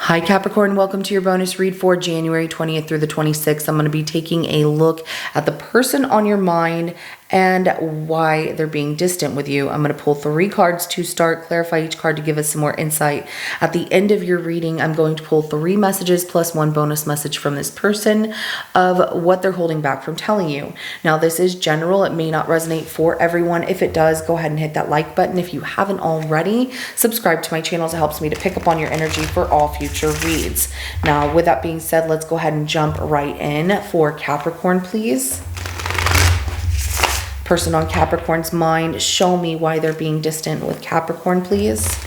Hi Capricorn, welcome to your bonus read for January 20th through the 26th. I'm going to be taking a look at the person on your mind and why they're being distant with you. I'm going to pull 3 cards to start, clarify each card to give us some more insight. At the end of your reading, I'm going to pull 3 messages plus 1 bonus message from this person of what they're holding back from telling you. Now, this is general. It may not resonate for everyone. If it does, go ahead and hit that like button. If you haven't already, subscribe to my channel. It helps me to pick up on your energy for all future reads. Now, with that being said, let's go ahead and jump right in for Capricorn, please. Person on Capricorn's mind, show me why they're being distant with Capricorn, please.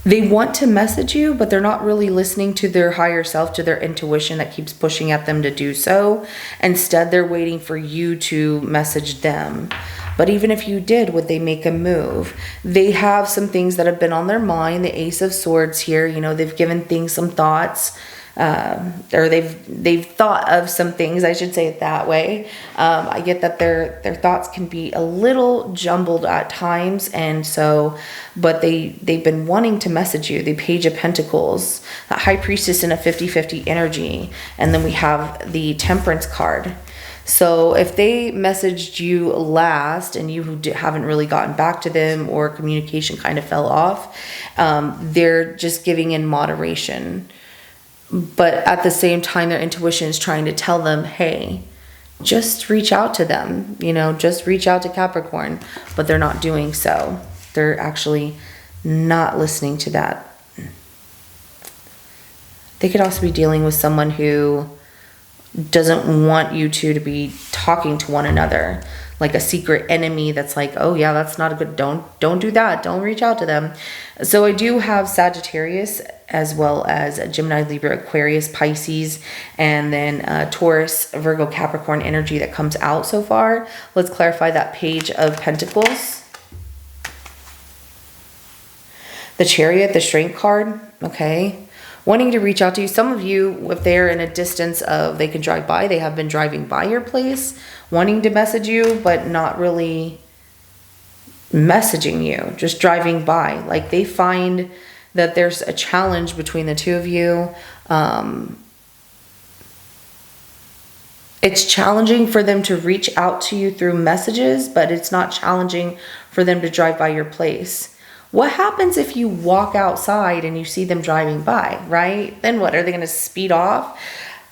They want to message you, but they're not really listening to their higher self, to their intuition that keeps pushing at them to do so. Instead, they're waiting for you to message them. But even if you did, would they make a move? They have some things that have been on their mind. The Ace of Swords here, you know, they've given things some thoughts. Or they've thought of some things, I should say it that way. I get that their thoughts can be a little jumbled at times, and so, but they've been wanting to message you. The Page of Pentacles, a High Priestess in a 50-50 energy, and then we have the Temperance card. So if they messaged you last and you haven't really gotten back to them, or communication kind of fell off, they're just giving in moderation. But at the same time, their intuition is trying to tell them, hey, just reach out to them, you know, just reach out to Capricorn. But they're not doing so. They're actually not listening to that. They could also be dealing with someone who doesn't want you two to be talking to one another, like a secret enemy that's like, oh yeah, that's not a good, don't do that, don't reach out to them. So I do have Sagittarius, as well as Gemini, Libra, Aquarius, Pisces, and then Taurus, Virgo, Capricorn energy that comes out so far. Let's clarify that Page of Pentacles. The Chariot, the Strength card, okay. Wanting to reach out to you. Some of you, if they're in a distance of, they can drive by, they have been driving by your place, wanting to message you, but not really messaging you, just driving by. Like they find that there's a challenge between the two of you. It's challenging for them to reach out to you through messages, but it's not challenging for them to drive by your place. What happens if you walk outside and you see them driving by, right? Then what? Are they going to speed off?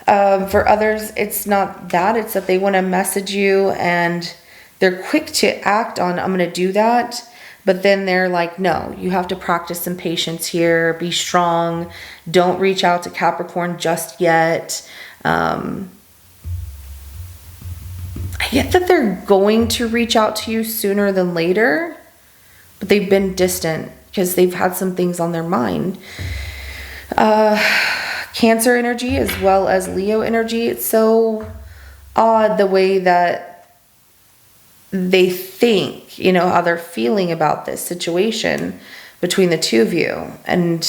For others, it's not that. It's that they want to message you and they're quick to act on, I'm going to do that. But then they're like, no, you have to practice some patience here. Be strong. Don't reach out to Capricorn just yet. I get that they're going to reach out to you sooner than later, but they've been distant because they've had some things on their mind. Cancer energy as well as Leo energy. It's so odd the way that they think, you know, how they're feeling about this situation between the two of you. And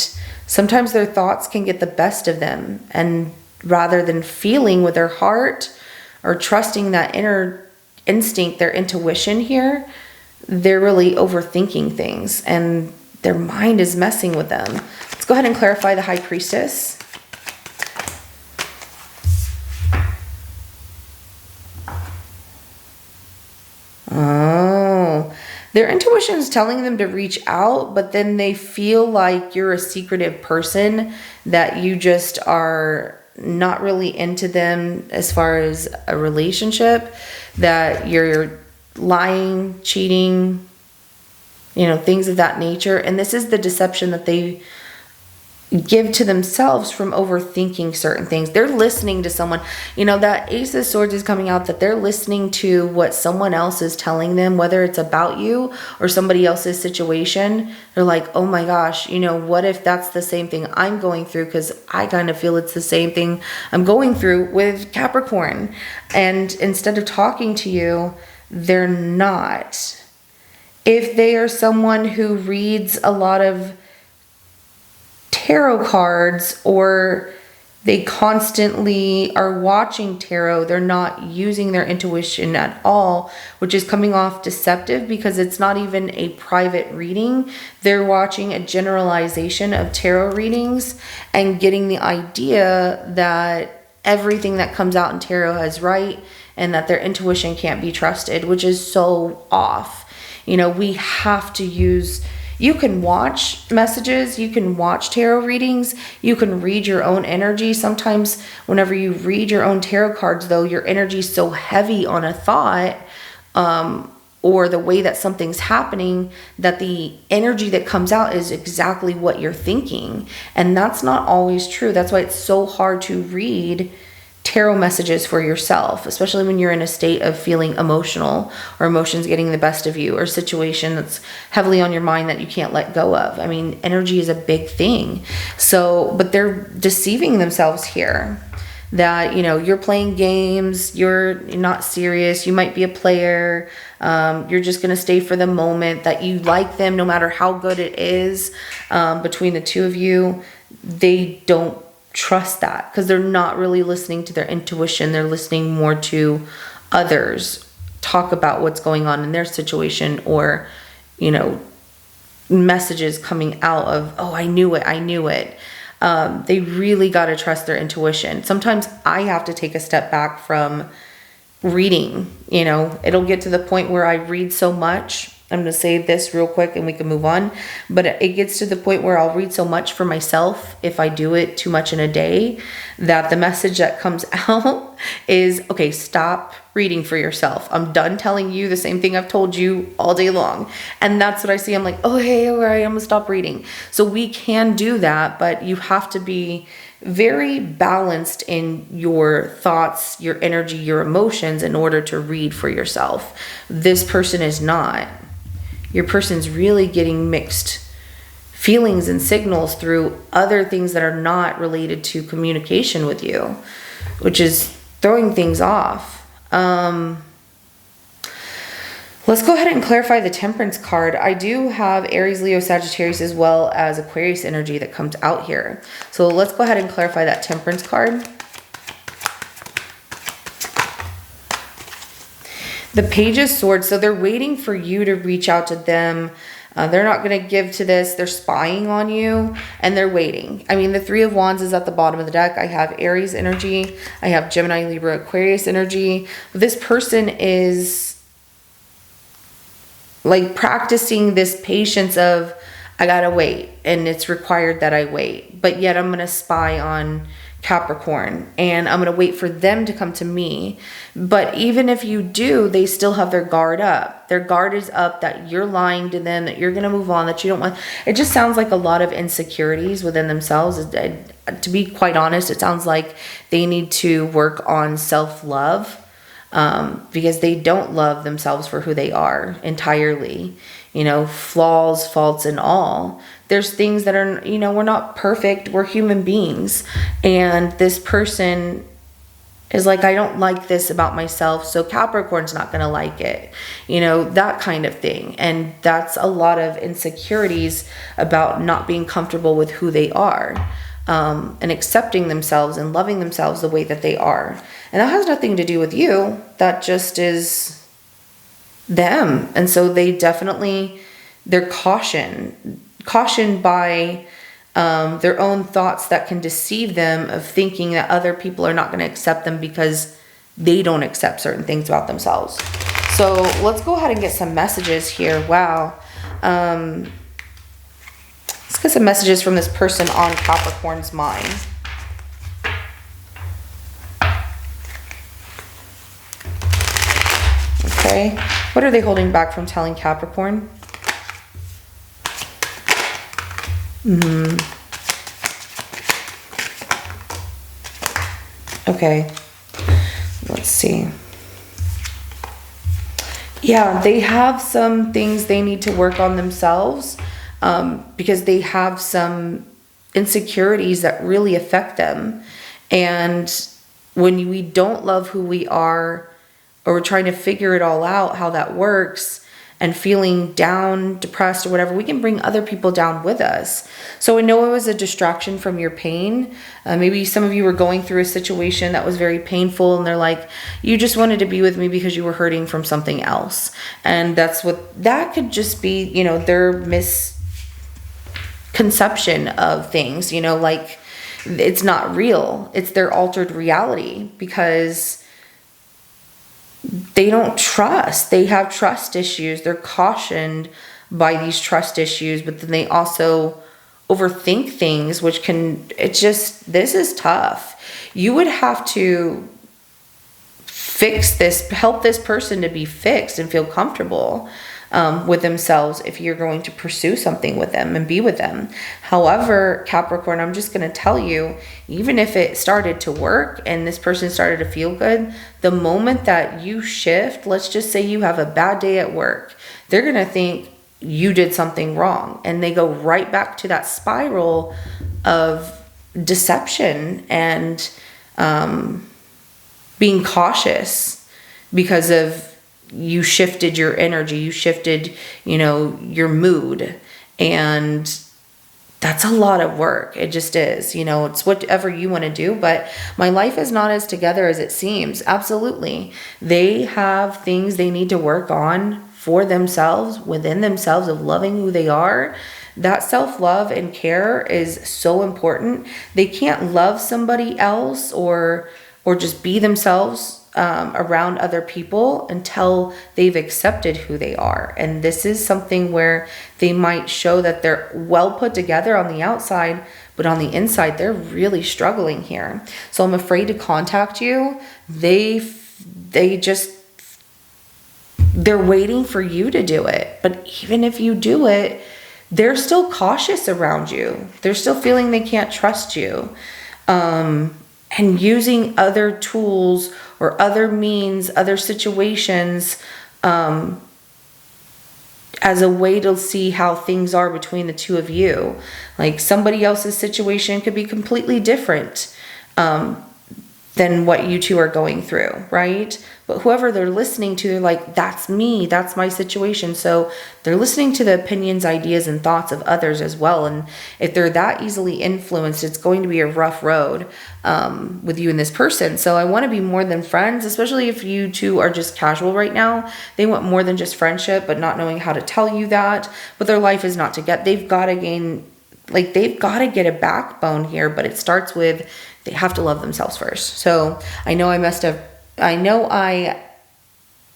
sometimes their thoughts can get the best of them. And rather than feeling with their heart or trusting that inner instinct, their intuition here, they're really overthinking things and their mind is messing with them. Let's go ahead and clarify the High Priestess. Oh, their intuition is telling them to reach out, but then they feel like you're a secretive person, that you just are not really into them as far as a relationship, that you're lying, cheating, you know, things of that nature. And this is the deception that they give to themselves from overthinking certain things. They're listening to someone, you know, that Ace of Swords is coming out, that they're listening to what someone else is telling them, whether it's about you or somebody else's situation. They're like, oh my gosh, you know, what if that's the same thing I'm going through? Because I kind of feel it's the same thing I'm going through with Capricorn. And instead of talking to you, they're not. If they are someone who reads a lot of tarot cards, or they constantly are watching tarot. They're not using their intuition at all, which is coming off deceptive because it's not even a private reading. They're watching a generalization of tarot readings and getting the idea that everything that comes out in tarot is right and that their intuition can't be trusted, which is so off. You know, we have to use... You can watch messages, you can watch tarot readings, you can read your own energy. Sometimes whenever you read your own tarot cards, though, your energy is so heavy on a thought or the way that something's happening that the energy that comes out is exactly what you're thinking. And that's not always true. That's why it's so hard to read tarot messages for yourself, especially when you're in a state of feeling emotional or emotions getting the best of you or a situation that's heavily on your mind that you can't let go of. I mean, energy is a big thing. So, but they're deceiving themselves here that, you know, you're playing games, you're not serious, you might be a player, you're just going to stay for the moment, that you like them no matter how good it is between the two of you. They don't trust that because they're not really listening to their intuition. They're listening more to others talk about what's going on in their situation, or, you know, messages coming out of, oh, I knew it. They really got to trust their intuition. Sometimes I have to take a step back from reading. You know, it'll get to the point where I read so much. I'm going to say this real quick and we can move on. But it gets to the point where I'll read so much for myself, if I do it too much in a day, that the message that comes out is, okay, stop reading for yourself. I'm done telling you the same thing I've told you all day long. And that's what I see. I'm like, oh, hey, all right, I'm going to stop reading. So we can do that, but you have to be very balanced in your thoughts, your energy, your emotions in order to read for yourself. This person is not. Your person's really getting mixed feelings and signals through other things that are not related to communication with you, which is throwing things off. Let's go ahead and clarify the Temperance card. I do have Aries, Leo, Sagittarius, as well as Aquarius energy that comes out here. So let's go ahead and clarify that Temperance card. The Page of Swords, so they're waiting for you to reach out to them. They're not going to give to this. They're spying on you and they're waiting. I mean, the Three of Wands is at the bottom of the deck. I have Aries energy. I have Gemini, Libra, Aquarius energy. This person is like practicing this patience of, I got to wait and it's required that I wait. But yet I'm going to spy on Capricorn and I'm going to wait for them to come to me. But even if you do, they still have their guard up. Their guard is up that you're lying to them, that you're going to move on, that you don't want. It just sounds like a lot of insecurities within themselves. To be quite honest, it sounds like they need to work on self-love because they don't love themselves for who they are entirely. You know, flaws, faults, and all. There's things that are, you know, we're not perfect. We're human beings. And this person is like, I don't like this about myself, so Capricorn's not going to like it. You know, that kind of thing. And that's a lot of insecurities about not being comfortable with who they are. And accepting themselves and loving themselves the way that they are. And that has nothing to do with you. That just is them. And so they definitely, they're cautioned by their own thoughts that can deceive them of thinking that other people are not going to accept them because they don't accept certain things about themselves. So let's go ahead and get some messages here. Wow. Let's get some messages from this person on Capricorn's mind. Okay. What are they holding back from telling Capricorn? Okay. Let's see. Yeah, they have some things they need to work on themselves because they have some insecurities that really affect them. And when we don't love who we are, or we're trying to figure it all out, how that works, and feeling down, depressed, or whatever, we can bring other people down with us. So I know it was a distraction from your pain. Maybe some of you were going through a situation that was very painful, and they're like, you just wanted to be with me because you were hurting from something else. And that could just be, you know, their misconception of things, you know, like it's not real. It's their altered reality because they don't trust. They have trust issues. They're cautioned by these trust issues, but then they also overthink things, which this is tough. You would have to fix this, help this person to be fixed and feel comfortable with themselves if you're going to pursue something with them and be with them. However, Capricorn, I'm just going to tell you, even if it started to work and this person started to feel good, the moment that you shift, let's just say you have a bad day at work, they're going to think you did something wrong, and they go right back to that spiral of deception and being cautious because of you shifted your energy, you shifted, you know, your mood, and that's a lot of work. It just is, you know, it's whatever you want to do, but my life is not as together as it seems. Absolutely. They have things they need to work on for themselves, within themselves, of loving who they are. That self-love and care is so important. They can't love somebody else or just be themselves around other people until they've accepted who they are. And this is something where they might show that they're well put together on the outside, but on the inside, they're really struggling here. So I'm afraid to contact you. They're waiting for you to do it. But even if you do it, they're still cautious around you. They're still feeling they can't trust you. And using other tools or other means, other situations, as a way to see how things are between the two of you. Like somebody else's situation could be completely different than what you two are going through, right? But whoever they're listening to, they're like, that's me, that's my situation. So they're listening to the opinions, ideas, and thoughts of others as well. And if they're that easily influenced, it's going to be a rough road with you and this person. So I want to be more than friends, especially if you two are just casual right now. They want more than just friendship, but not knowing how to tell you that. But their life is not to get, they've got to get a backbone here, but it starts with, they have to love themselves first. So I know I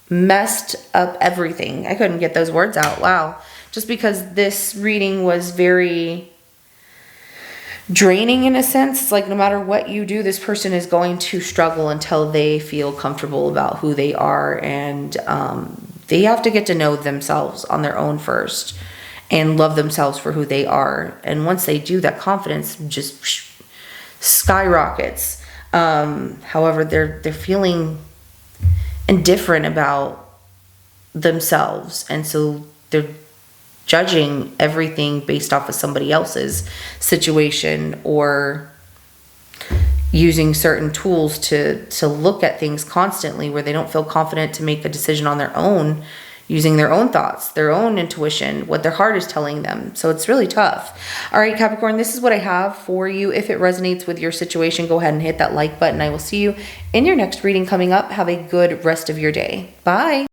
messed up everything. I couldn't get those words out. Wow. Just because this reading was very draining in a sense. It's like no matter what you do, this person is going to struggle until they feel comfortable about who they are. And they have to get to know themselves on their own first and love themselves for who they are. And once they do, that confidence just skyrockets. However, they're feeling indifferent about themselves, and so they're judging everything based off of somebody else's situation, or using certain tools to look at things constantly where they don't feel confident to make a decision on their own, using their own thoughts, their own intuition, what their heart is telling them. So it's really tough. All right, Capricorn, this is what I have for you. If it resonates with your situation, go ahead and hit that like button. I will see you in your next reading coming up. Have a good rest of your day. Bye.